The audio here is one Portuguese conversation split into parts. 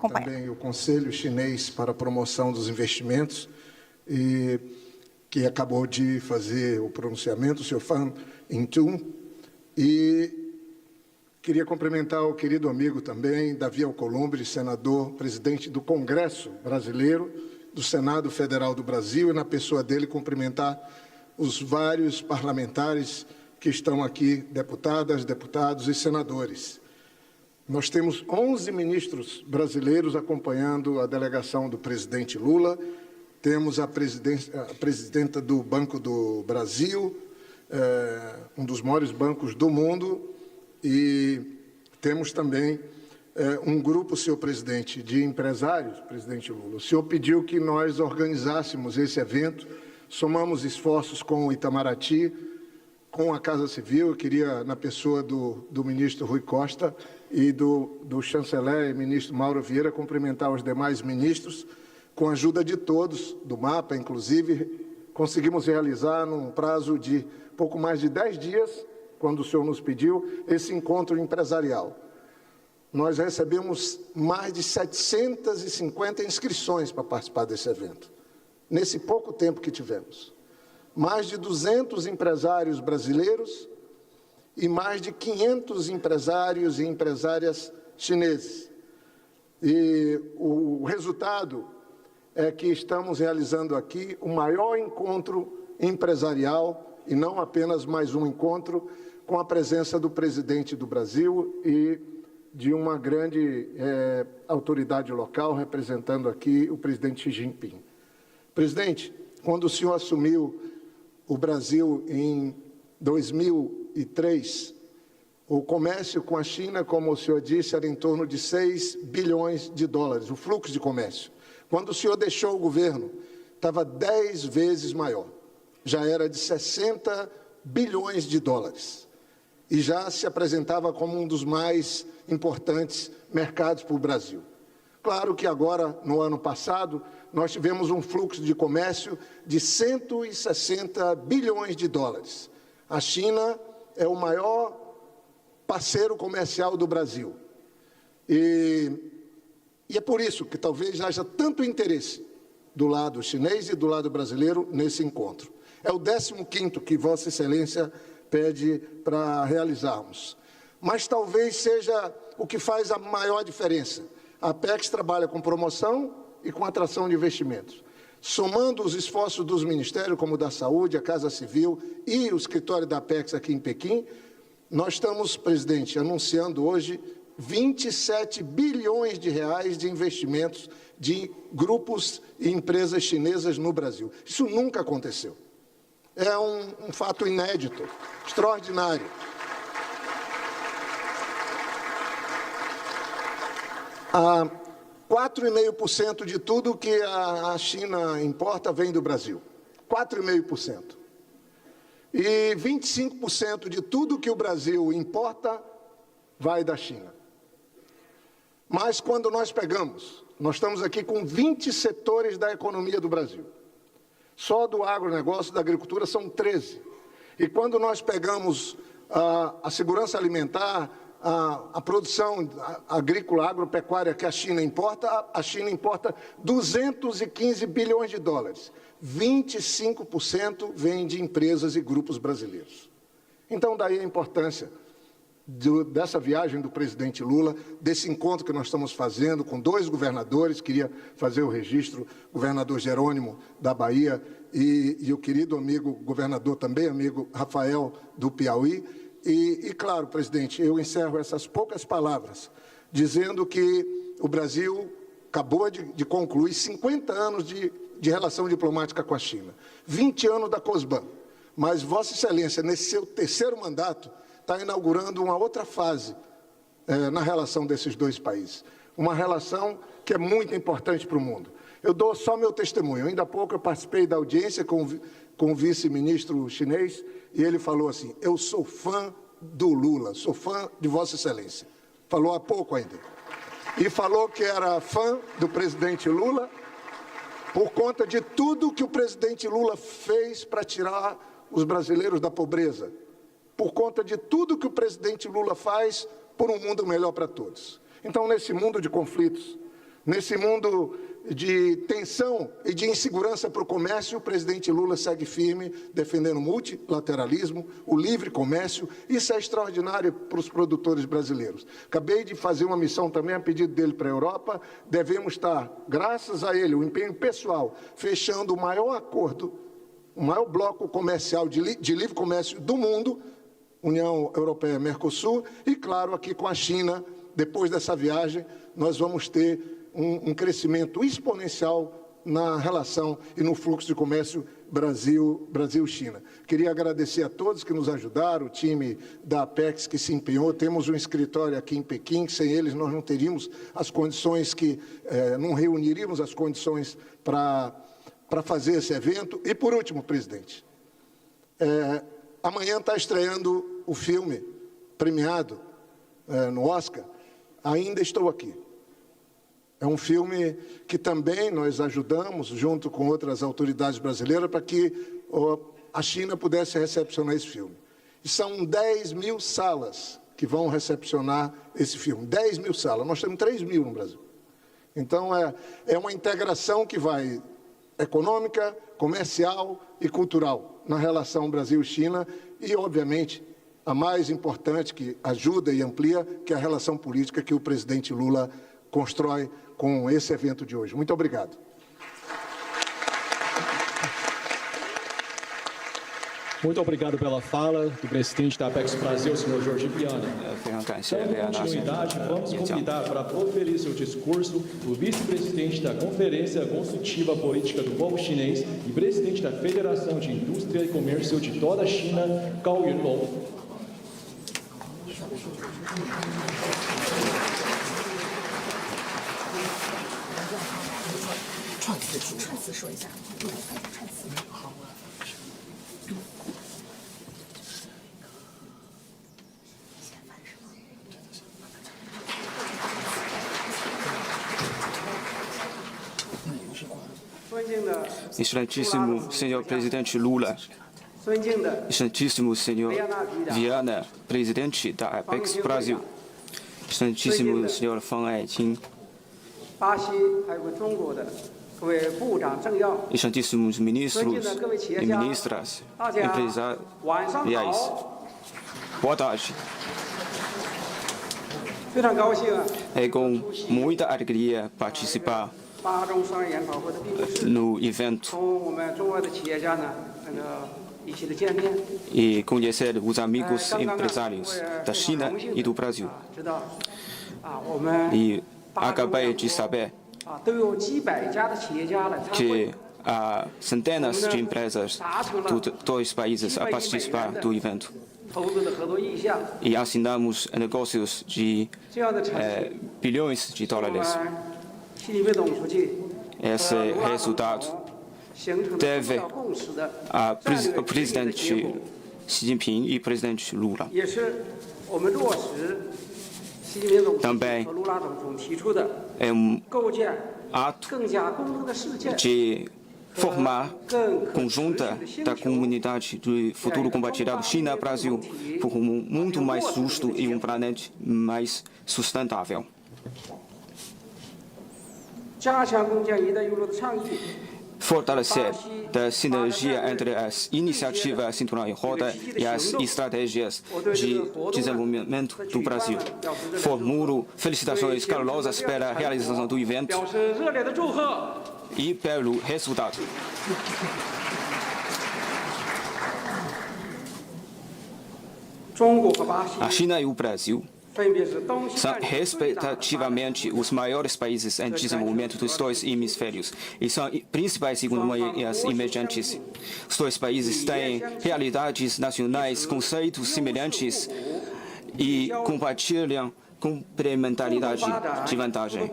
acompanhar. Também o Conselho Chinês para a Promoção dos Investimentos, que acabou de fazer o pronunciamento, o Sr. Fan Yingtung, e queria cumprimentar o querido amigo também, Davi Alcolumbre, senador, presidente do Congresso Brasileiro, do Senado Federal do Brasil, e na pessoa dele cumprimentar os vários parlamentares que estão aqui, deputadas, deputados e senadores. Nós temos 11 ministros brasileiros acompanhando a delegação do presidente Lula, temos a presidenta do Banco do Brasil, um dos maiores bancos do mundo, e temos também um grupo, senhor presidente, de empresários, presidente Lula. O senhor pediu que nós organizássemos esse evento, somamos esforços com o Itamaraty, com a Casa Civil. Eu queria, na pessoa do ministro Rui Costa e do chanceler e ministro Mauro Vieira, cumprimentar os demais ministros. Com a ajuda de todos, do MAPA, inclusive, conseguimos realizar, num prazo de pouco mais de 10 dias, quando o senhor nos pediu, esse encontro empresarial. Nós recebemos mais de 750 inscrições para participar desse evento, nesse pouco tempo que tivemos. Mais de 200 empresários brasileiros e mais de 500 empresários e empresárias chineses. E o resultado é que estamos realizando aqui o maior encontro empresarial, e não apenas mais um encontro, com a presença do presidente do Brasil e de uma grande autoridade local, representando aqui o presidente Xi Jinping. Presidente, quando o senhor assumiu o Brasil em 2003, o comércio com a China, como o senhor disse, era em torno de 6 bilhões de dólares, o fluxo de comércio. Quando o senhor deixou o governo, estava 10 vezes maior, já era de 60 bilhões de dólares, e já se apresentava como um dos mais importantes mercados para o Brasil. Claro que agora, no ano passado, nós tivemos um fluxo de comércio de 160 bilhões de dólares. A China é o maior parceiro comercial do Brasil. E é por isso que talvez haja tanto interesse do lado chinês e do lado brasileiro nesse encontro. É o 15º que Vossa Excelência pede para realizarmos. Mas talvez seja o que faz a maior diferença. A Apex trabalha com promoção e com atração de investimentos. Somando os esforços dos ministérios, como o da Saúde, a Casa Civil e o escritório da Apex aqui em Pequim, nós estamos, presidente, anunciando hoje 27 bilhões de reais de investimentos de grupos e empresas chinesas no Brasil. Isso nunca aconteceu. É um fato inédito, extraordinário. 4,5% de tudo que a China importa vem do Brasil. 4,5%. E 25% de tudo que o Brasil importa vai da China. Mas quando nós pegamos, nós estamos aqui com 20 setores da economia do Brasil. Só do agronegócio, da agricultura, são 13. E quando nós pegamos a segurança alimentar, a produção agrícola, agropecuária que a China importa 215 bilhões de dólares. 25% vem de empresas e grupos brasileiros. Então, daí a importância dessa viagem do presidente Lula, desse encontro que nós estamos fazendo com 2 governadores, queria fazer o registro, o governador Jerônimo da Bahia e o querido amigo, governador também, amigo Rafael do Piauí. E claro, presidente, eu encerro essas poucas palavras dizendo que o Brasil acabou de concluir 50 anos de relação diplomática com a China, 20 anos da COSBAN, mas Vossa Excelência, nesse seu 3º mandato, está inaugurando uma outra fase na relação desses 2 países, uma relação que é muito importante para o mundo. Eu dou só meu testemunho. Ainda há pouco eu participei da audiência com o vice-ministro chinês, e ele falou assim: eu sou fã do Lula, sou fã de Vossa Excelência. Falou há pouco ainda. E falou que era fã do presidente Lula por conta de tudo que o presidente Lula fez para tirar os brasileiros da pobreza, por conta de tudo que o presidente Lula faz por um mundo melhor para todos. Então, nesse mundo de conflitos, Nesse mundo de tensão e de insegurança para o comércio, o presidente Lula segue firme, defendendo o multilateralismo, o livre comércio. Isso é extraordinário para os produtores brasileiros. Acabei de fazer uma missão também a pedido dele para a Europa. Devemos estar, graças a ele, o empenho pessoal, fechando o maior acordo, o maior bloco comercial de livre comércio do mundo, União Europeia, Mercosul, e, claro, aqui com a China. Depois dessa viagem, nós vamos ter um crescimento exponencial na relação e no fluxo de comércio Brasil-China. Queria agradecer a todos que nos ajudaram, o time da Apex que se empenhou. Temos um escritório aqui em Pequim, que sem eles nós não teríamos as condições não reuniríamos as condições para fazer esse evento. E, por último, presidente, amanhã está estreando o filme premiado no Oscar, Ainda Estou Aqui. É um filme que também nós ajudamos, junto com outras autoridades brasileiras, para que a China pudesse recepcionar esse filme. E são 10 mil salas que vão recepcionar esse filme. 10 mil salas. Nós temos 3 mil no Brasil. Então, é uma integração que vai econômica, comercial e cultural na relação Brasil-China e, obviamente, a mais importante, que ajuda e amplia, que é a relação política que o presidente Lula constrói com esse evento de hoje. Muito obrigado. Muito obrigado pela fala do presidente da Apex Brasil, senhor Jorge Viana. Dando continuidade, vamos convidar para proferir seu discurso o vice-presidente da Conferência Consultiva Política do Povo Chinês e presidente da Federação de Indústria e Comércio de toda a China, Gao Yunlong. 串词说一下，串词。好啊。Excelentíssimo senhor presidente Lula, excelentíssimo senhor Viana, presidente da Apex Brasil, excelentíssimo senhor Fang Aiqing, excelentíssimos ministros e ministras, empresariais, boa tarde. É com muita alegria participar no evento e conhecer os amigos empresários da China e do Brasil. E acabei de saber que há centenas de empresas de dois países a participar do evento. E assinamos negócios de bilhões de dólares. Esse resultado deve ao presidente Xi Jinping e presidente Lula. Também é um ato de formar conjunta da comunidade do futuro compartilhado China-Brasil por um mundo muito mais justo e um planeta mais sustentável. Fortalecer a sinergia entre as iniciativas Cinturão e Roda e as estratégias de desenvolvimento do Brasil. Formulo felicitações calorosas pela realização do evento e pelo resultado. A China e o Brasil são, respectivamente, os maiores países em desenvolvimento dos dois hemisférios e são principais economias emergentes. Os dois países têm realidades nacionais, conceitos semelhantes e compartilham complementaridade de vantagem.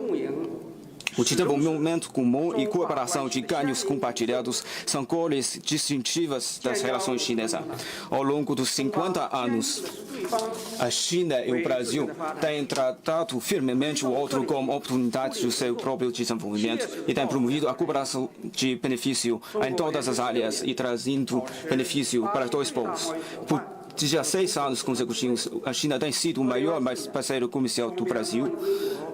O desenvolvimento comum e cooperação de ganhos compartilhados são cores distintivas das relações chinesas. Ao longo dos 50 anos, a China e o Brasil têm tratado firmemente o outro como oportunidade do seu próprio desenvolvimento e têm promovido a cooperação de benefício em todas as áreas e trazendo benefício para dois povos. Por 16 anos consecutivos, a China tem sido o maior parceiro comercial do Brasil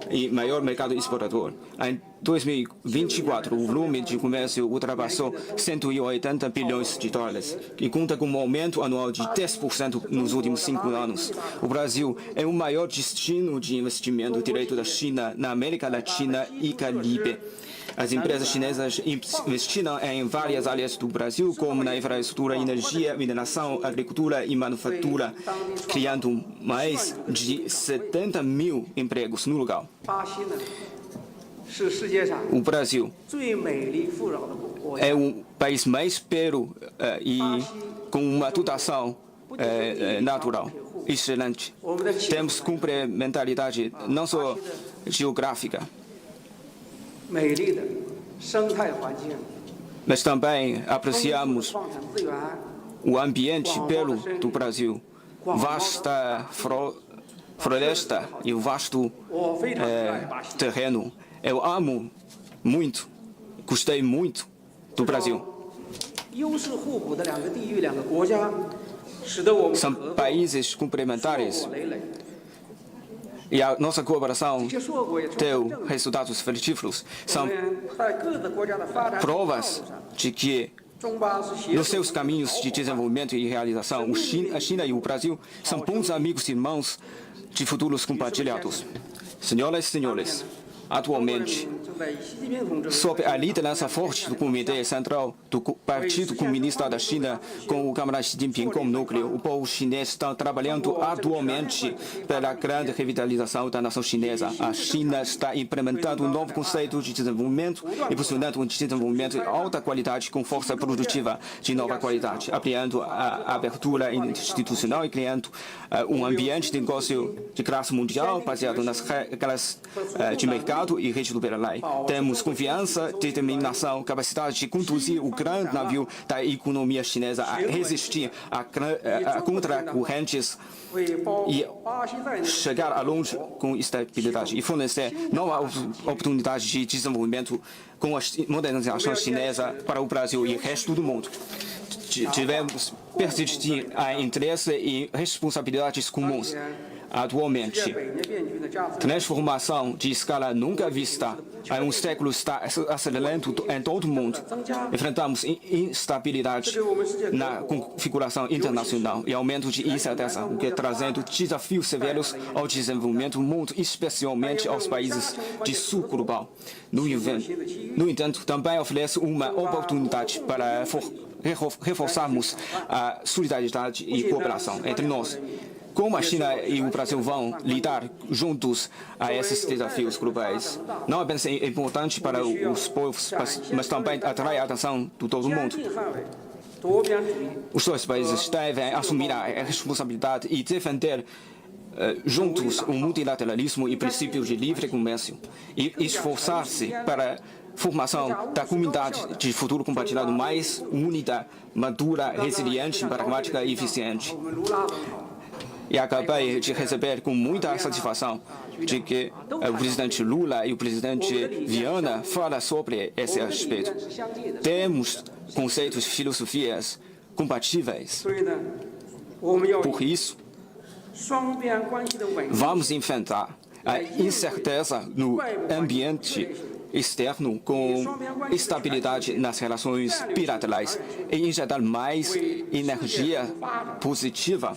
e maior mercado exportador. Em 2024, o volume de comércio ultrapassou 180 bilhões de dólares e conta com um aumento anual de 10% nos últimos 5 anos. O Brasil é o maior destino de investimento direto da China na América Latina e Caribe. As empresas chinesas investiram em várias áreas do Brasil, como na infraestrutura, energia, mineração, agricultura e manufatura, criando mais de 70 mil empregos no local. O Brasil é o país mais belo e com uma dotação natural excelente. Temos complementaridade não só geográfica, mas também apreciamos o ambiente belo do Brasil, vasta floresta e o vasto terreno. Eu amo muito, gostei muito do Brasil. São países complementares e a nossa cooperação deu resultados frutíferos. São provas de que, nos seus caminhos de desenvolvimento e realização, a China e o Brasil são bons amigos e irmãos de futuros compartilhados. Senhoras e senhores, atualmente, sob a liderança forte do Comitê Central do Partido Comunista da China, com o camarada Xi Jinping como núcleo, o povo chinês está trabalhando atualmente pela grande revitalização da nação chinesa. A China está implementando um novo conceito de desenvolvimento, impulsionando um desenvolvimento de alta qualidade com força produtiva de nova qualidade, ampliando a abertura institucional e criando um ambiente de negócio de classe mundial baseado nas regras de mercado e regido pela lei. Temos confiança, determinação, capacidade de conduzir o grande navio da economia chinesa a resistir a contracorrentes e chegar a longe com estabilidade e fornecer novas oportunidades de desenvolvimento com a modernização chinesa para o Brasil e o resto do mundo. Devemos persistir em interesse e responsabilidades comuns. Atualmente, transformação de escala nunca vista em um século está acelerando em todo o mundo. Enfrentamos instabilidade na configuração internacional e aumento de incerteza, o que trazendo desafios severos ao desenvolvimento do mundo, especialmente aos países de sul global. No entanto, também oferece uma oportunidade para reforçarmos a solidariedade e cooperação entre nós. Como a China e o Brasil vão lidar juntos a esses desafios globais? Não apenas é importante para os povos, mas também atrai a atenção de todo mundo. Os dois países devem assumir a responsabilidade e defender juntos o multilateralismo e princípios de livre comércio e esforçar-se para a formação da comunidade de futuro compartilhado mais unida, madura, resiliente, pragmática e eficiente. E acabei de receber com muita satisfação de que o presidente Lula e o presidente Viana falam sobre esse aspecto. Temos conceitos e filosofias compatíveis. Por isso, vamos enfrentar a incerteza no ambiente externo com estabilidade nas relações bilaterais e injetar mais energia positiva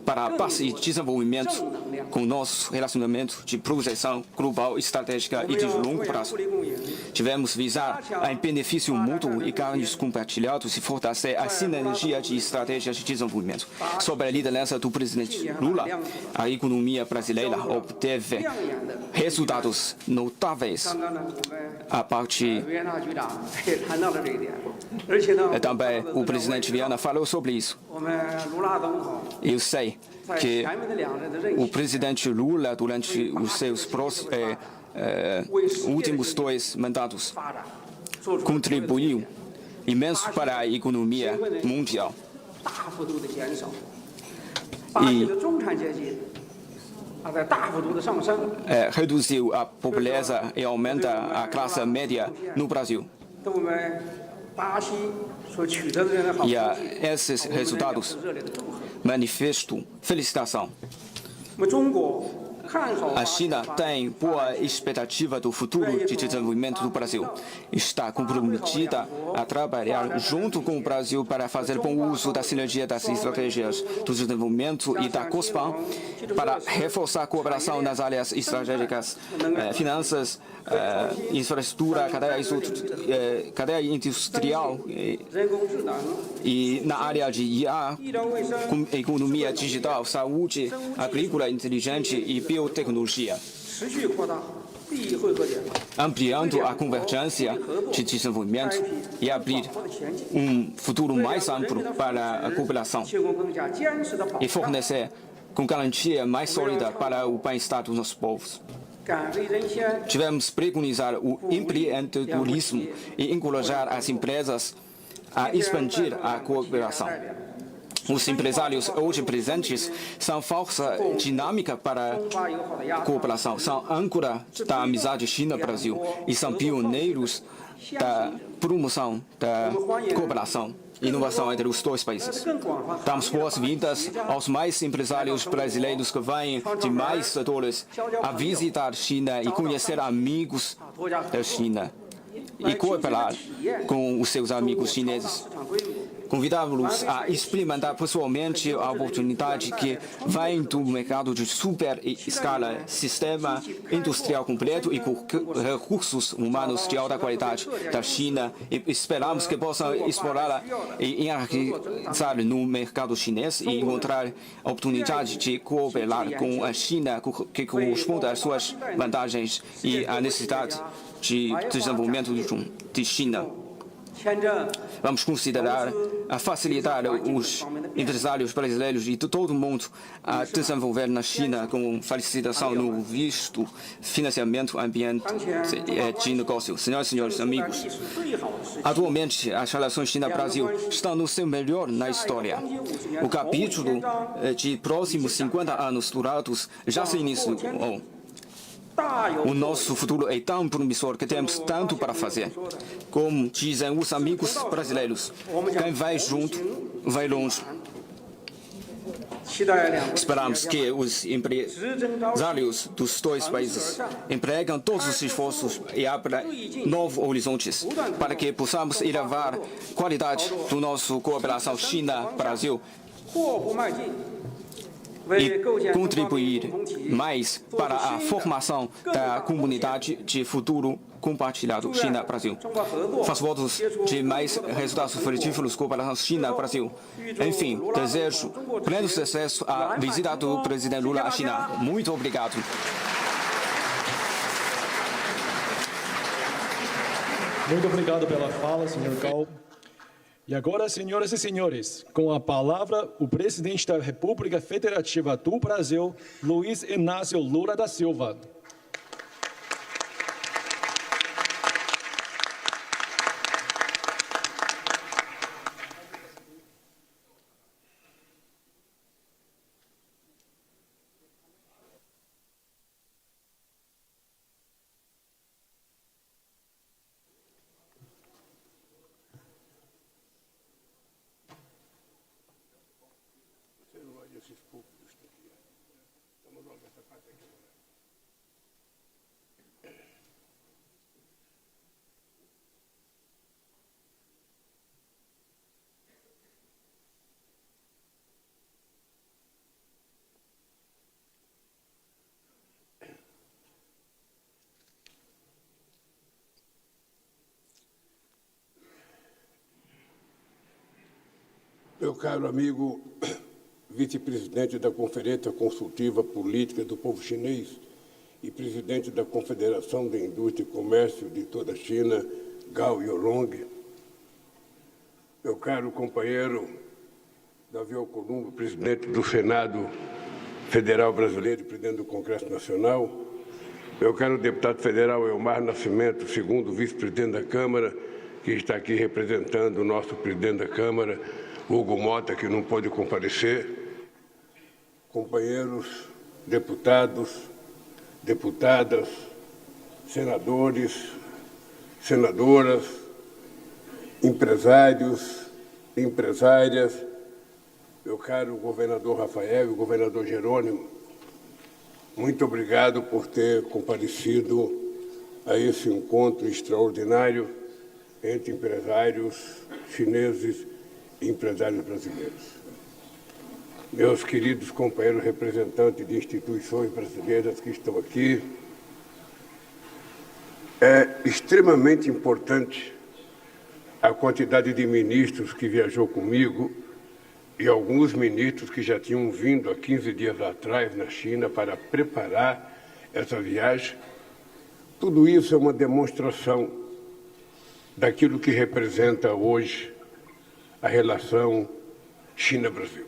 para a paz e desenvolvimento com nosso relacionamento de projeção global, estratégica e de longo prazo. Devemos visar em benefício mútuo e ganhos compartilhados e fortalecer a sinergia de estratégias de desenvolvimento. Sob a liderança do presidente Lula, a economia brasileira obteve resultados notáveis. A parte também o presidente Viana falou sobre isso. Eu sei que o presidente Lula, durante os seus últimos 2 mandatos, contribuiu imenso para a economia mundial. E reduziu a pobreza e aumenta a classe média no Brasil. E a esses resultados manifesto felicitação. A China tem boa expectativa do futuro de desenvolvimento do Brasil. Está comprometida a trabalhar junto com o Brasil para fazer bom uso da sinergia das estratégias do desenvolvimento e da COSPAN para reforçar a cooperação nas áreas estratégicas, finanças, infraestrutura, cadeia industrial e na área de IA, economia digital, saúde, agrícola inteligente e biotecnologia, ampliando a convergência de desenvolvimento e abrir um futuro mais amplo para a cooperação e fornecer com garantia mais sólida para o bem-estar dos nossos povos. Tivemos preconizar o empreendedorismo e encorajar as empresas a expandir a cooperação. Os empresários hoje presentes são força dinâmica para a cooperação, são âncora da amizade China-Brasil e são pioneiros da promoção da cooperação e inovação entre os dois países. Damos boas-vindas aos mais empresários brasileiros que vêm de mais setores a visitar a China e conhecer amigos da China e cooperar com os seus amigos chineses. Convidamos-los a experimentar pessoalmente a oportunidade que vem do mercado de super escala, sistema industrial completo e com recursos humanos de alta qualidade da China e esperamos que possam explorá-la e enraizar no mercado chinês e encontrar a oportunidade de cooperar com a China que corresponde às suas vantagens e à necessidade de desenvolvimento de China. Vamos considerar a facilitar os empresários brasileiros e de todo mundo a desenvolver na China com facilitação no visto, financiamento, ambiente de negócio. Senhoras e senhores, amigos, atualmente as relações China-Brasil estão no seu melhor na história. O capítulo de próximos 50 anos dourados já se iniciou. O nosso futuro é tão promissor que temos tanto para fazer. Como dizem os amigos brasileiros, quem vai junto, vai longe. Esperamos que os empresários dos dois países empregam todos os esforços e abram novos horizontes para que possamos elevar a qualidade da nossa cooperação China-Brasil e contribuir mais para a formação da comunidade de futuro compartilhado China-Brasil. Faço votos de mais resultados frutíferos com a cooperação China-Brasil. Enfim, desejo pleno sucesso à visita do presidente Lula à China. Muito obrigado. Muito obrigado pela fala, senhor Gao. E agora, senhoras e senhores, com a palavra, o presidente da República Federativa do Brasil, Luiz Inácio Lula da Silva. Meu caro amigo vice-presidente da Conferência Consultiva Política do Povo Chinês e presidente da Confederação da Indústria e Comércio de toda a China, Gao Yolong, meu caro companheiro Davi Alcolumbre, presidente do Senado Federal Brasileiro e presidente do Congresso Nacional, meu caro deputado federal Elmar Nascimento, segundo vice-presidente da Câmara, que está aqui representando o nosso presidente da Câmara, Hugo Mota, que não pôde comparecer, companheiros deputados, deputadas, senadores, senadoras, empresários, empresárias, meu caro governador Rafael e governador Jerônimo, muito obrigado por ter comparecido a esse encontro extraordinário entre empresários chineses e empresários brasileiros. Meus queridos companheiros representantes de instituições brasileiras que estão aqui, é extremamente importante a quantidade de ministros que viajou comigo e alguns ministros que já tinham vindo há 15 dias atrás na China para preparar essa viagem. Tudo isso é uma demonstração daquilo que representa hoje a relação China-Brasil.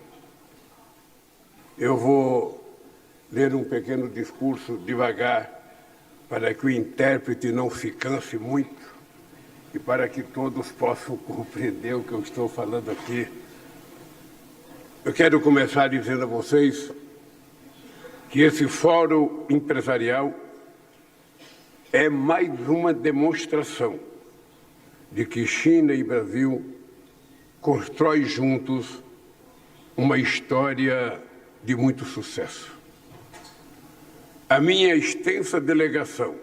Eu vou ler um pequeno discurso devagar para que o intérprete não se canse muito e para que todos possam compreender o que eu estou falando aqui. Eu quero começar dizendo a vocês que esse fórum empresarial é mais uma demonstração de que China e Brasil constroem juntos uma história de muito sucesso. A minha extensa delegação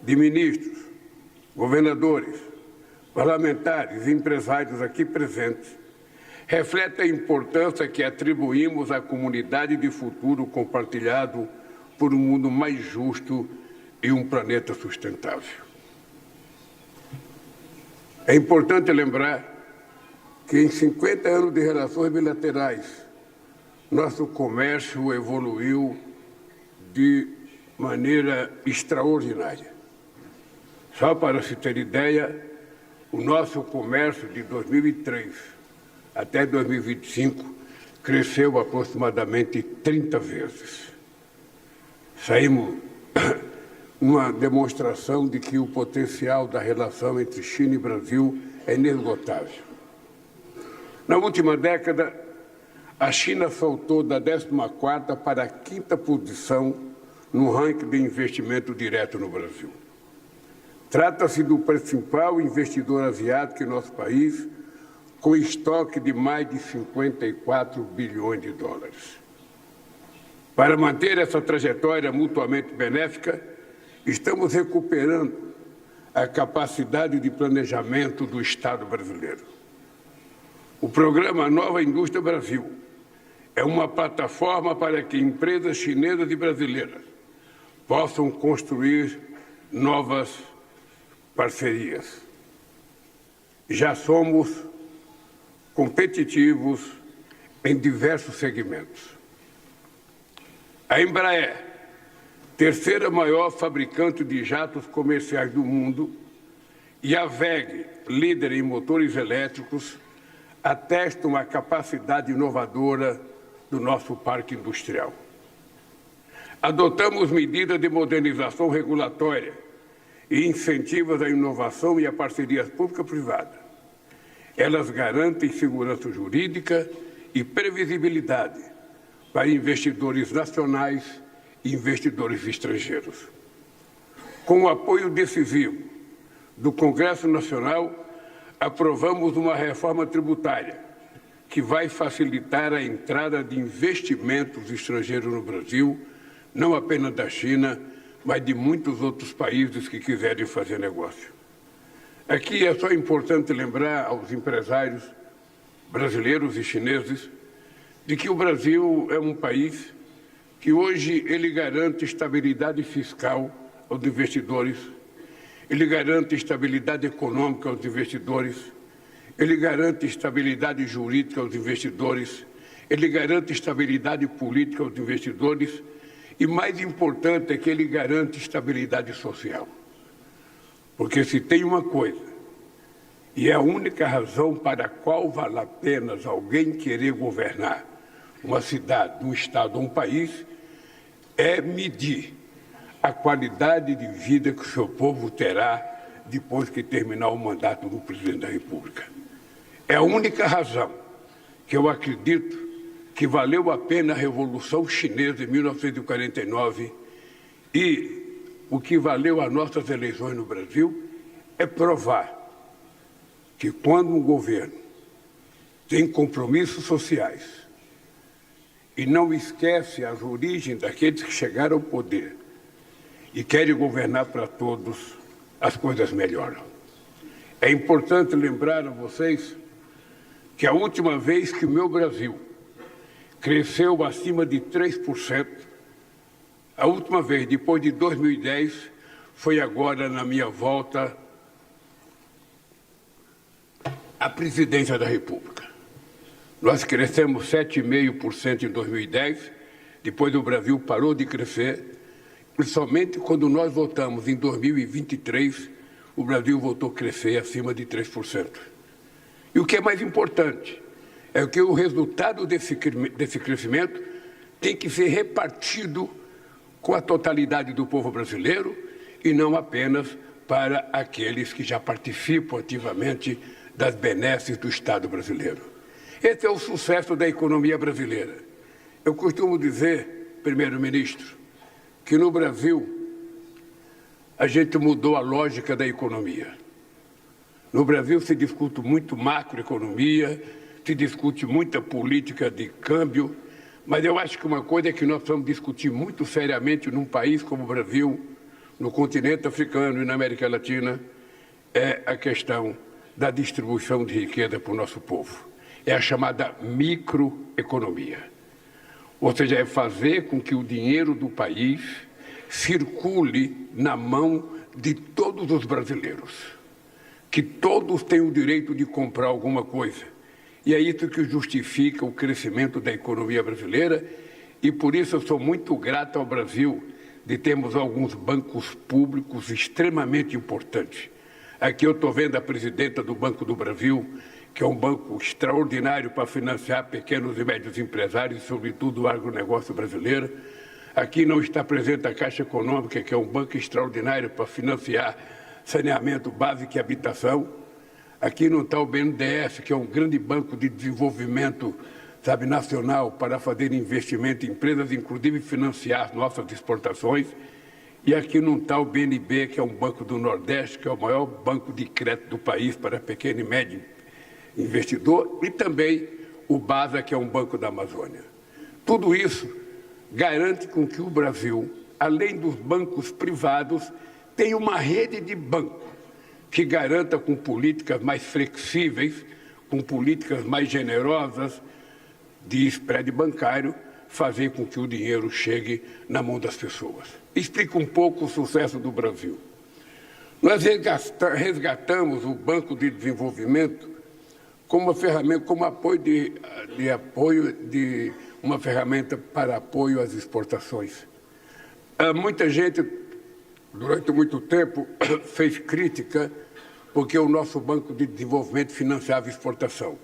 de ministros, governadores, parlamentares e empresários aqui presentes reflete a importância que atribuímos à comunidade de futuro compartilhado por um mundo mais justo e um planeta sustentável. É importante lembrar que em 50 anos de relações bilaterais, nosso comércio evoluiu de maneira extraordinária. Só para se ter ideia, o nosso comércio de 2003 até 2025, cresceu aproximadamente 30 vezes. Saímos uma demonstração de que o potencial da relação entre China e Brasil é inesgotável. Na última década, a China saltou da 14ª para a 5ª posição no ranking de investimento direto no Brasil. Trata-se do principal investidor asiático em nosso país, com estoque de mais de 54 bilhões de dólares. Para manter essa trajetória mutuamente benéfica, estamos recuperando a capacidade de planejamento do Estado brasileiro. O programa Nova Indústria Brasil é uma plataforma para que empresas chinesas e brasileiras possam construir novas parcerias. Já somos competitivos em diversos segmentos. A Embraer, terceira maior fabricante de jatos comerciais do mundo, e a WEG, líder em motores elétricos, atestam a capacidade inovadora do nosso parque industrial. Adotamos medidas de modernização regulatória e incentivos à inovação e a parcerias público-privadas. Elas garantem segurança jurídica e previsibilidade para investidores nacionais e investidores estrangeiros. Com o apoio decisivo do Congresso Nacional, aprovamos uma reforma tributária que vai facilitar a entrada de investimentos estrangeiros no Brasil, não apenas da China, mas de muitos outros países que quiserem fazer negócio. Aqui é só importante lembrar aos empresários brasileiros e chineses de que o Brasil é um país que hoje ele garante estabilidade fiscal aos investidores, ele garante estabilidade econômica aos investidores, ele garante estabilidade jurídica aos investidores, ele garante estabilidade política aos investidores e, mais importante, é que ele garante estabilidade social. Porque se tem uma coisa, e é a única razão para a qual vale a pena alguém querer governar uma cidade, um estado, um país, é medir a qualidade de vida que o seu povo terá depois que terminar o mandato do presidente da República. É a única razão que eu acredito que valeu a pena a Revolução Chinesa em 1949 e o que valeu as nossas eleições no Brasil é provar que quando um governo tem compromissos sociais e não esquece as origens daqueles que chegaram ao poder e querem governar para todos, as coisas melhoram. É importante lembrar a vocês que a última vez que o meu Brasil cresceu acima de 3%, a última vez, depois de 2010, foi agora na minha volta à presidência da República. Nós crescemos 7,5% em 2010, depois o Brasil parou de crescer, e somente quando nós votamos em 2023, o Brasil voltou a crescer acima de 3%. E o que é mais importante é que o resultado desse crescimento tem que ser repartido com a totalidade do povo brasileiro e não apenas para aqueles que já participam ativamente das benesses do Estado brasileiro. Esse é o sucesso da economia brasileira. Eu costumo dizer, primeiro-ministro, que no Brasil a gente mudou a lógica da economia. No Brasil se discute muito macroeconomia, se discute muita política de câmbio, mas eu acho que uma coisa é que nós vamos discutir muito seriamente num país como o Brasil, no continente africano e na América Latina, é a questão da distribuição de riqueza para o nosso povo. É a chamada microeconomia. Ou seja, é fazer com que o dinheiro do país circule na mão de todos os brasileiros, que todos têm o direito de comprar alguma coisa. E é isso que justifica o crescimento da economia brasileira e por isso eu sou muito grato ao Brasil de termos alguns bancos públicos extremamente importantes. Aqui eu estou vendo a presidenta do Banco do Brasil, que é um banco extraordinário para financiar pequenos e médios empresários, sobretudo o agronegócio brasileiro. Aqui não está presente a Caixa Econômica, que é um banco extraordinário para financiar saneamento básico e habitação. Aqui não está o BNDES, que é um grande banco de desenvolvimento, nacional, para fazer investimento em empresas, inclusive financiar as nossas exportações. E aqui não está o BNB, que é um banco do Nordeste, que é o maior banco de crédito do país para pequeno e médio investidor, e também o BASA, que é um banco da Amazônia. Tudo isso garante com que o Brasil, além dos bancos privados, tenha uma rede de bancos que garanta com políticas mais flexíveis, com políticas mais generosas de spread bancário, fazer com que o dinheiro chegue na mão das pessoas. Explica um pouco o sucesso do Brasil. Nós resgatamos o Banco de Desenvolvimento como uma ferramenta, como uma ferramenta para apoio às exportações. Muita gente, durante muito tempo, fez crítica porque o nosso Banco de Desenvolvimento financiava exportação.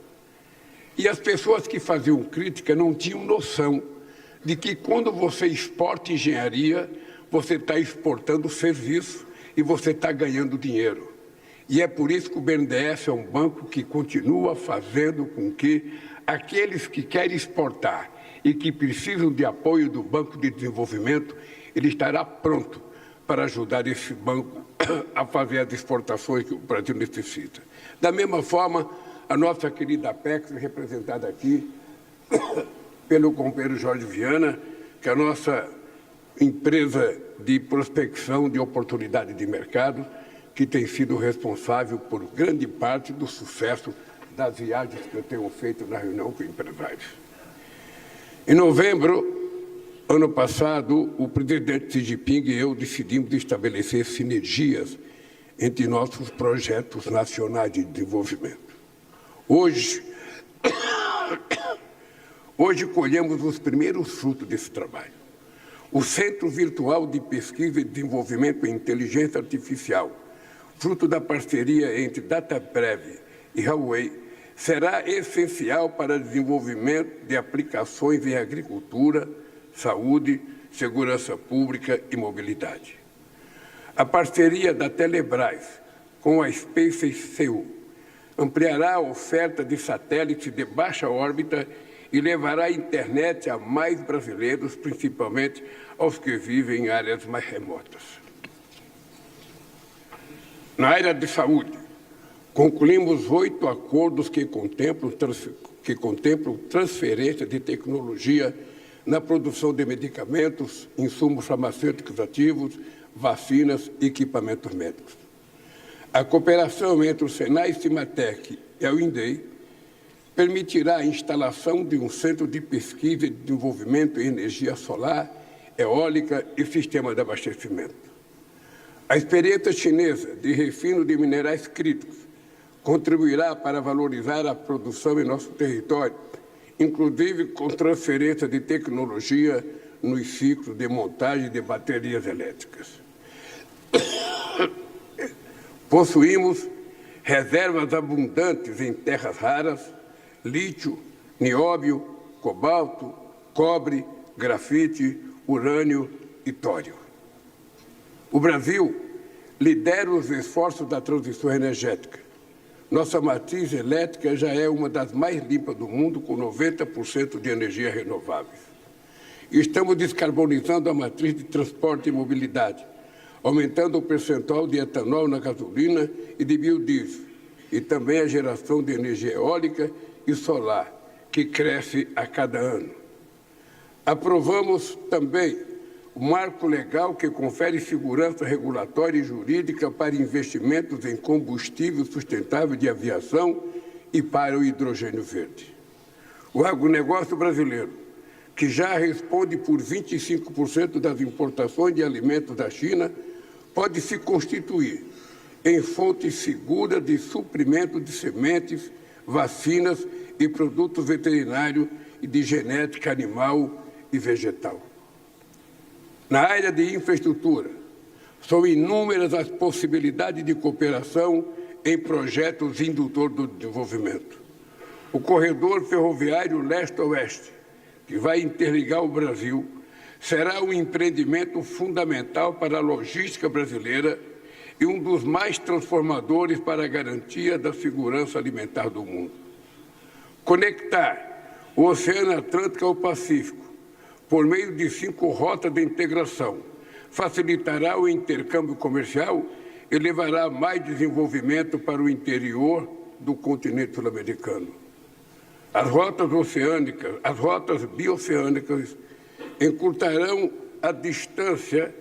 E as pessoas que faziam crítica não tinham noção de que quando você exporta engenharia, você está exportando serviço e você está ganhando dinheiro. E é por isso que o BNDES é um banco que continua fazendo com que aqueles que querem exportar e que precisam de apoio do Banco de Desenvolvimento, ele estará pronto para ajudar esse banco a fazer as exportações que o Brasil necessita. Da mesma forma, a nossa querida Apex, representada aqui pelo companheiro Jorge Viana, que é a nossa empresa de prospecção de oportunidade de mercado, que tem sido responsável por grande parte do sucesso das viagens que eu tenho feito na reunião com empresários. Em novembro, ano passado, o presidente Xi Jinping e eu decidimos estabelecer sinergias entre nossos projetos nacionais de desenvolvimento. Hoje colhemos os primeiros frutos desse trabalho. O Centro Virtual de Pesquisa e Desenvolvimento em Inteligência Artificial, fruto da parceria entre DataPrev e Huawei, será essencial para o desenvolvimento de aplicações em agricultura, saúde, segurança pública e mobilidade. A parceria da Telebrás com a SpaceX ampliará a oferta de satélites de baixa órbita e levará a internet a mais brasileiros, principalmente aos que vivem em áreas mais remotas. Na área de saúde, concluímos 8 acordos que contemplam transferência de tecnologia na produção de medicamentos, insumos farmacêuticos ativos, vacinas e equipamentos médicos. A cooperação entre o Senai e Cimatec e a UNDEI permitirá a instalação de um centro de pesquisa e desenvolvimento em energia solar, eólica e sistema de abastecimento. A experiência chinesa de refino de minerais críticos contribuirá para valorizar a produção em nosso território, inclusive com transferência de tecnologia nos ciclos de montagem de baterias elétricas. Possuímos reservas abundantes em terras raras, lítio, nióbio, cobalto, cobre, grafite, urânio e tório. O Brasil lidera os esforços da transição energética. Nossa matriz elétrica já é uma das mais limpas do mundo, com 90% de energias renováveis. Estamos descarbonizando a matriz de transporte e mobilidade, aumentando o percentual de etanol na gasolina e de biodiesel, e também a geração de energia eólica e solar, que cresce a cada ano. Aprovamos também o marco legal que confere segurança regulatória e jurídica para investimentos em combustível sustentável de aviação e para o hidrogênio verde. O agronegócio brasileiro, que já responde por 25% das importações de alimentos da China, pode se constituir em fonte segura de suprimento de sementes, vacinas e produtos veterinários e de genética animal e vegetal. Na área de infraestrutura, são inúmeras as possibilidades de cooperação em projetos indutores do desenvolvimento. O corredor ferroviário leste-oeste, que vai interligar o Brasil, será um empreendimento fundamental para a logística brasileira e um dos mais transformadores para a garantia da segurança alimentar do mundo. Conectar o Oceano Atlântico ao Pacífico por meio de 5 rotas de integração facilitará o intercâmbio comercial e levará mais desenvolvimento para o interior do continente sul-americano. As rotas oceânicas, as rotas bioceânicas encurtarão a distância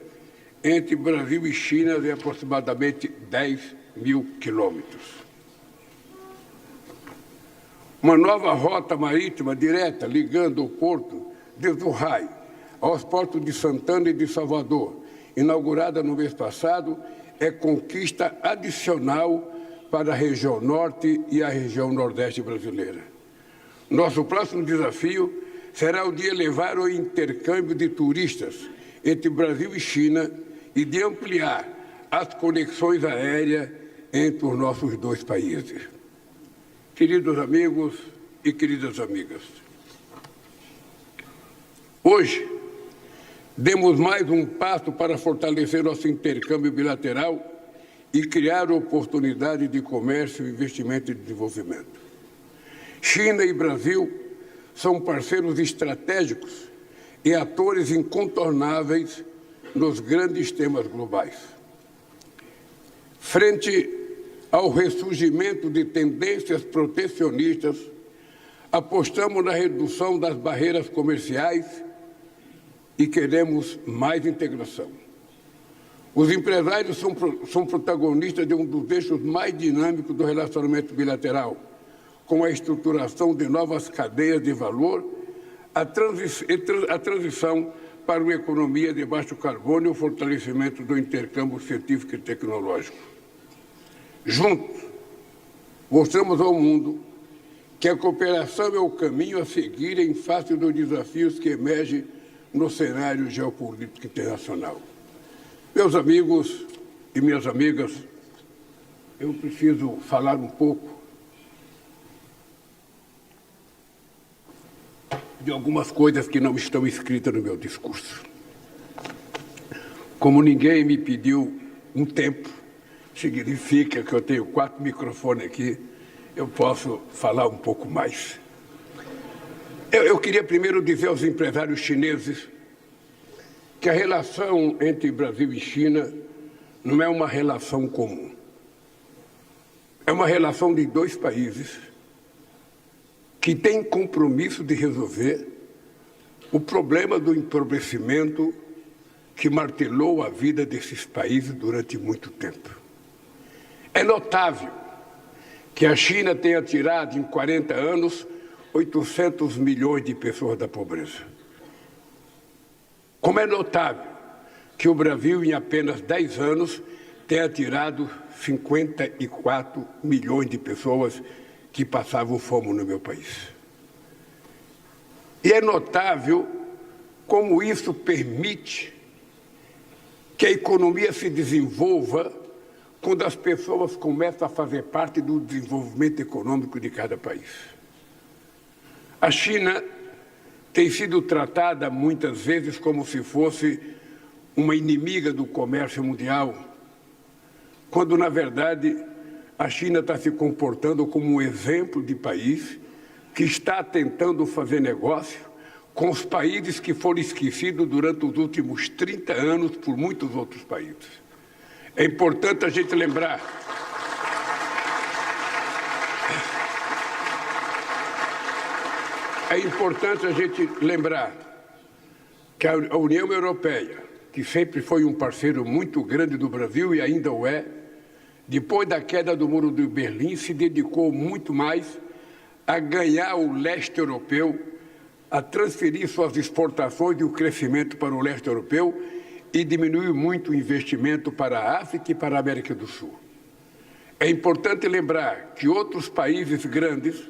entre Brasil e China de aproximadamente 10 mil quilômetros. Uma nova rota marítima direta ligando o porto de Zhuhai aos portos de Santana e de Salvador, inaugurada no mês passado, é conquista adicional para a região norte e a região nordeste brasileira. Nosso próximo desafio será o de elevar o intercâmbio de turistas entre Brasil e China e de ampliar as conexões aéreas entre os nossos dois países. Queridos amigos e queridas amigas, hoje demos mais um passo para fortalecer nosso intercâmbio bilateral e criar oportunidades de comércio, investimento e desenvolvimento. China e Brasil são parceiros estratégicos e atores incontornáveis nos grandes temas globais. Frente ao ressurgimento de tendências protecionistas, apostamos na redução das barreiras comerciais e queremos mais integração. Os empresários são protagonistas de um dos eixos mais dinâmicos do relacionamento bilateral, com a estruturação de novas cadeias de valor, a transição para uma economia de baixo carbono e o fortalecimento do intercâmbio científico e tecnológico. Juntos, mostramos ao mundo que a cooperação é o caminho a seguir em face dos desafios que emergem no cenário geopolítico internacional. Meus amigos e minhas amigas, eu preciso falar um pouco de algumas coisas que não estão escritas no meu discurso. Como ninguém me pediu um tempo, significa que eu tenho 4 microfones aqui, eu posso falar um pouco mais. Eu queria primeiro dizer aos empresários chineses que a relação entre Brasil e China não é uma relação comum. É uma relação de 2 países que têm compromisso de resolver o problema do empobrecimento que martelou a vida desses países durante muito tempo. É notável que a China tenha tirado em 40 anos 800 milhões de pessoas da pobreza. Como é notável que o Brasil, em apenas 10 anos, tenha tirado 54 milhões de pessoas que passavam fome no meu país. E é notável como isso permite que a economia se desenvolva quando as pessoas começam a fazer parte do desenvolvimento econômico de cada país. A China tem sido tratada muitas vezes como se fosse uma inimiga do comércio mundial, quando, na verdade, a China está se comportando como um exemplo de país que está tentando fazer negócio com os países que foram esquecidos durante os últimos 30 anos por muitos outros países. É importante a gente lembrar que a União Europeia, que sempre foi um parceiro muito grande do Brasil e ainda o é, depois da queda do Muro de Berlim, se dedicou muito mais a ganhar o leste europeu, a transferir suas exportações e o crescimento para o leste europeu e diminuiu muito o investimento para a África e para a América do Sul. É importante lembrar que outros países grandes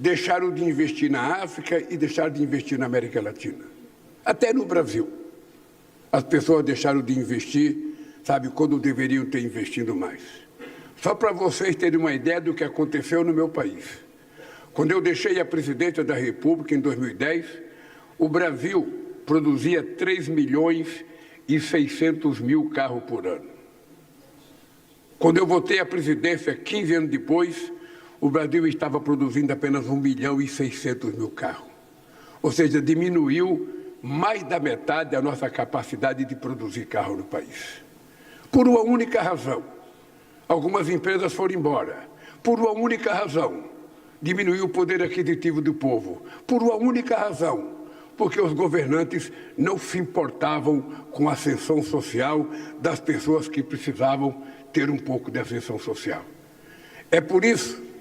deixaram de investir na África e deixaram de investir na América Latina. Até no Brasil. As pessoas deixaram de investir, sabe, quando deveriam ter investido mais. Só para vocês terem uma ideia do que aconteceu no meu país. Quando eu deixei a presidência da República, em 2010, o Brasil produzia 3.600.000 carros por ano. Quando eu voltei à presidência, 15 anos depois, o Brasil estava produzindo apenas 1.600.000 carros. Ou seja, diminuiu mais da metade da nossa capacidade de produzir carro no país. Por uma única razão. Algumas empresas foram embora. Por uma única razão. Diminuiu o poder aquisitivo do povo. Por uma única razão. Porque os governantes não se importavam com a ascensão social das pessoas que precisavam ter um pouco de ascensão social. É por isso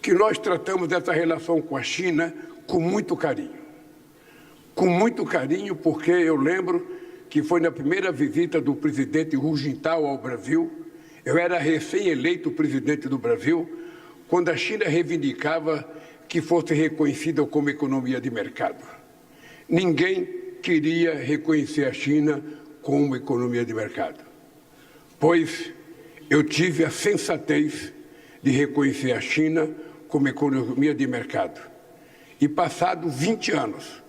que nós tratamos essa relação com a China com muito carinho. Com muito carinho, porque eu lembro que foi na primeira visita do presidente Hu Jintao ao Brasil, eu era recém-eleito presidente do Brasil, quando a China reivindicava que fosse reconhecida como economia de mercado. Ninguém queria reconhecer a China como economia de mercado, pois eu tive a sensatez de reconhecer a China como economia de mercado. E passados 20 anos,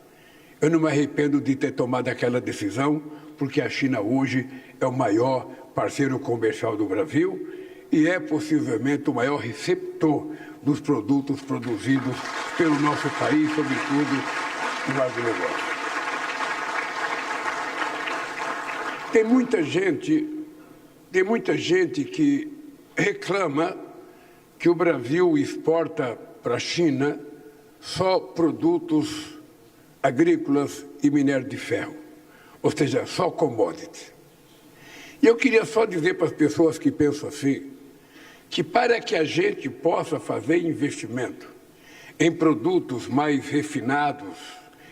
eu não me arrependo de ter tomado aquela decisão, porque a China hoje é o maior parceiro comercial do Brasil e é possivelmente o maior receptor dos produtos produzidos pelo nosso país, sobretudo no agronegócio. Tem muita gente que reclama que o Brasil exporta para a China só produtos agrícolas e minério de ferro, ou seja, só commodity. E eu queria só dizer para as pessoas que pensam assim, que para que a gente possa fazer investimento em produtos mais refinados,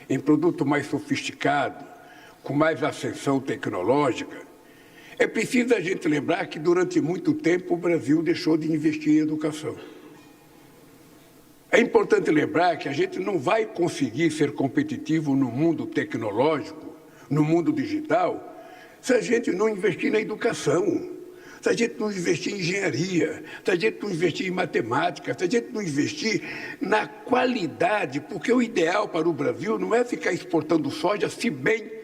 em produto mais sofisticado, com mais ascensão tecnológica, é preciso a gente lembrar que durante muito tempo o Brasil deixou de investir em educação. É importante lembrar que a gente não vai conseguir ser competitivo no mundo tecnológico, no mundo digital, se a gente não investir na educação, se a gente não investir em engenharia, se a gente não investir em matemática, se a gente não investir na qualidade, porque o ideal para o Brasil não é ficar exportando soja, se bem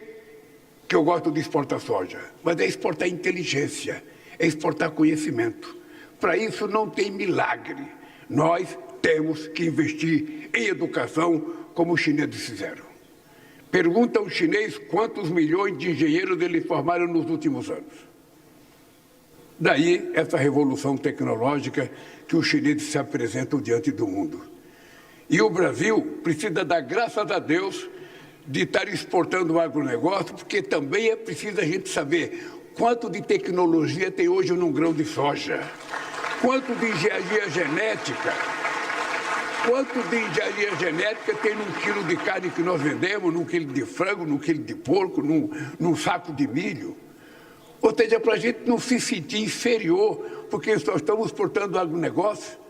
que eu gosto de exportar soja, mas é exportar inteligência, é exportar conhecimento. Para isso não tem milagre. Nós temos que investir em educação como os chineses fizeram. Pergunta ao chinês quantos milhões de engenheiros eles formaram nos últimos anos. Daí essa revolução tecnológica que os chineses se apresentam diante do mundo. E o Brasil precisa dar graças a Deus de estar exportando o agronegócio, porque também é preciso a gente saber quanto de tecnologia tem hoje num grão de soja, quanto de engenharia genética, tem num quilo de carne que nós vendemos, num quilo de frango, num quilo de porco, num saco de milho. Ou seja, para a gente não se sentir inferior, porque nós estamos exportando agronegócio.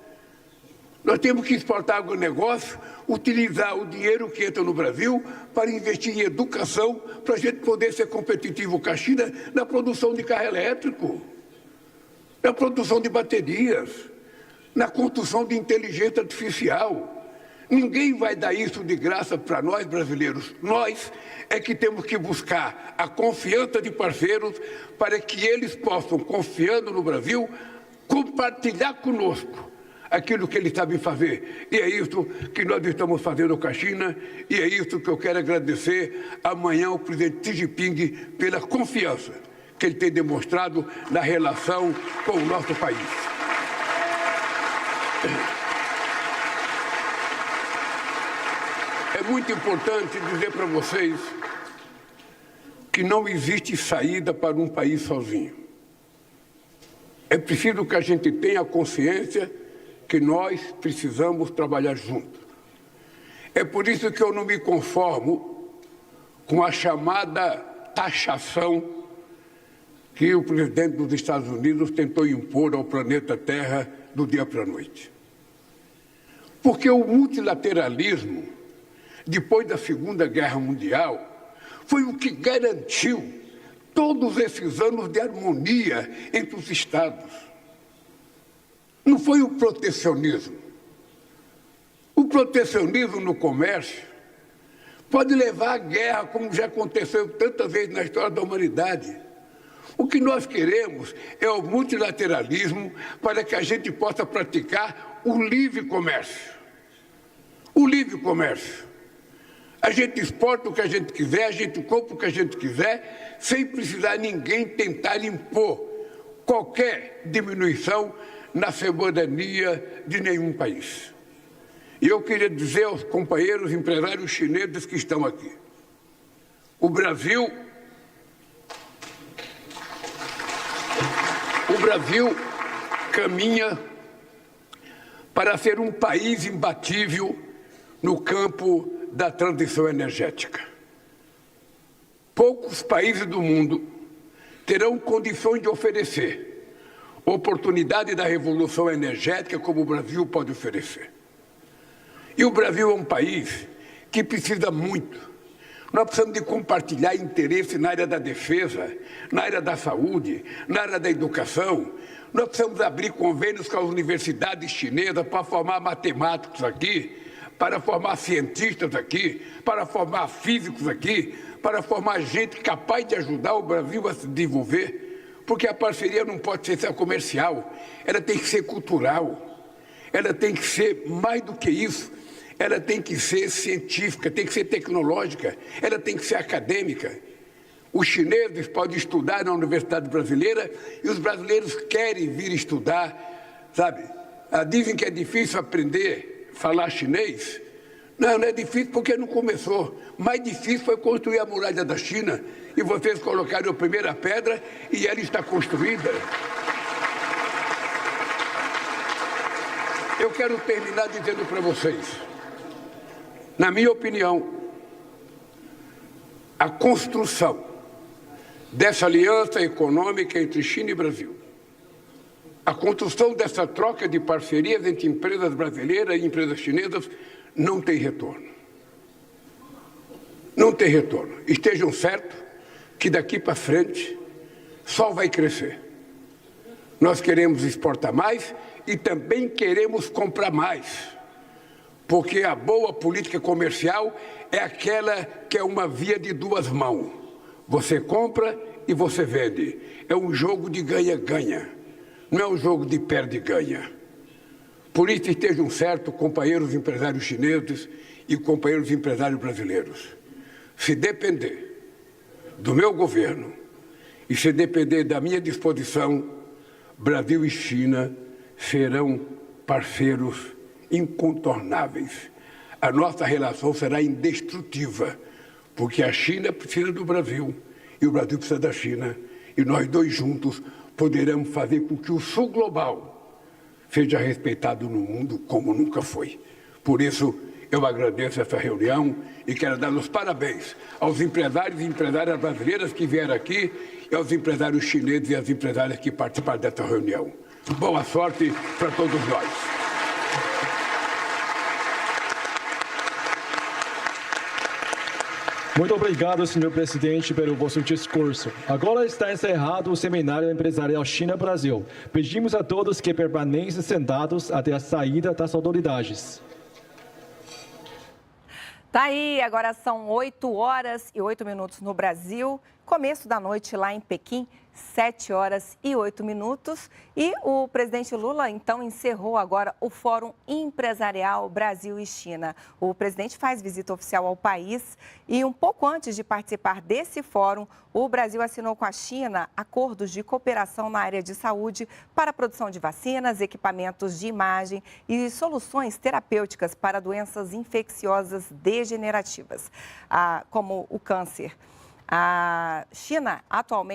Nós temos que exportar agronegócio, utilizar o dinheiro que entra no Brasil para investir em educação, para a gente poder ser competitivo com a China na produção de carro elétrico, na produção de baterias, na construção de inteligência artificial. Ninguém vai dar isso de graça para nós, brasileiros. Nós é que temos que buscar a confiança de parceiros para que eles possam, confiando no Brasil, compartilhar conosco aquilo que eles sabem fazer. E é isso que nós estamos fazendo com a China, e é isso que eu quero agradecer amanhã ao presidente Xi Jinping pela confiança que ele tem demonstrado na relação com o nosso país. É muito importante dizer para vocês que não existe saída para um país sozinho. É preciso que a gente tenha consciência que nós precisamos trabalhar juntos. É por isso que eu não me conformo com a chamada taxação que o presidente dos Estados Unidos tentou impor ao planeta Terra do dia para a noite. Porque o multilateralismo, depois da Segunda Guerra Mundial, foi o que garantiu todos esses anos de harmonia entre os Estados. Não foi o protecionismo. O protecionismo no comércio pode levar à guerra, como já aconteceu tantas vezes na história da humanidade. O que nós queremos é o multilateralismo para que a gente possa praticar o livre comércio. O livre comércio. A gente exporta o que a gente quiser, a gente compra o que a gente quiser, sem precisar ninguém tentar impor qualquer diminuição na soberania de nenhum país. E eu queria dizer aos companheiros empresários chineses que estão aqui, o Brasil caminha para ser um país imbatível no campo da transição energética. Poucos países do mundo terão condições de oferecer oportunidade da revolução energética como o Brasil pode oferecer. E o Brasil é um país que precisa muito. Nós precisamos de compartilhar interesse na área da defesa, na área da saúde, na área da educação. Nós precisamos abrir convênios com as universidades chinesas para formar matemáticos aqui, para formar cientistas aqui, para formar físicos aqui, para formar gente capaz de ajudar o Brasil a se desenvolver. Porque a parceria não pode ser só comercial, ela tem que ser cultural, ela tem que ser mais do que isso, ela tem que ser científica, tem que ser tecnológica, ela tem que ser acadêmica. Os chineses podem estudar na Universidade Brasileira e os brasileiros querem vir estudar, sabe? Dizem que é difícil aprender a falar chinês. Não é difícil porque não começou. Mais difícil foi construir a muralha da China. E vocês colocaram a primeira pedra e ela está construída. Eu quero terminar dizendo para vocês, na minha opinião, a construção dessa aliança econômica entre China e Brasil, a construção dessa troca de parcerias entre empresas brasileiras e empresas chinesas não tem retorno. Não tem retorno. Estejam certos que daqui para frente só vai crescer. Nós queremos exportar mais e também queremos comprar mais, porque a boa política comercial é aquela que é uma via de duas mãos. Você compra e você vende. É um jogo de ganha-ganha, não é um jogo de perde-ganha. Por isso estejam certos, companheiros empresários chineses e companheiros empresários brasileiros. Se depender do meu governo e se depender da minha disposição, Brasil e China serão parceiros incontornáveis. A nossa relação será indestrutível, porque a China precisa do Brasil e o Brasil precisa da China. E nós dois juntos poderemos fazer com que o Sul global seja respeitado no mundo como nunca foi. Por isso, eu agradeço essa reunião e quero dar os parabéns aos empresários e empresárias brasileiras que vieram aqui e aos empresários chineses e às empresárias que participaram dessa reunião. Boa sorte para todos nós. Muito obrigado, senhor presidente, pelo vosso discurso. Agora está encerrado o Seminário Empresarial China-Brasil. Pedimos a todos que permaneçam sentados até a saída das autoridades. Tá aí, agora são 8h08 no Brasil. Começo da noite lá em Pequim, 7h08. E o presidente Lula, então, encerrou agora o Fórum Empresarial Brasil e China. O presidente faz visita oficial ao país e um pouco antes de participar desse fórum, o Brasil assinou com a China acordos de cooperação na área de saúde para a produção de vacinas, equipamentos de imagem e soluções terapêuticas para doenças infecciosas degenerativas, como o câncer. A China atualmente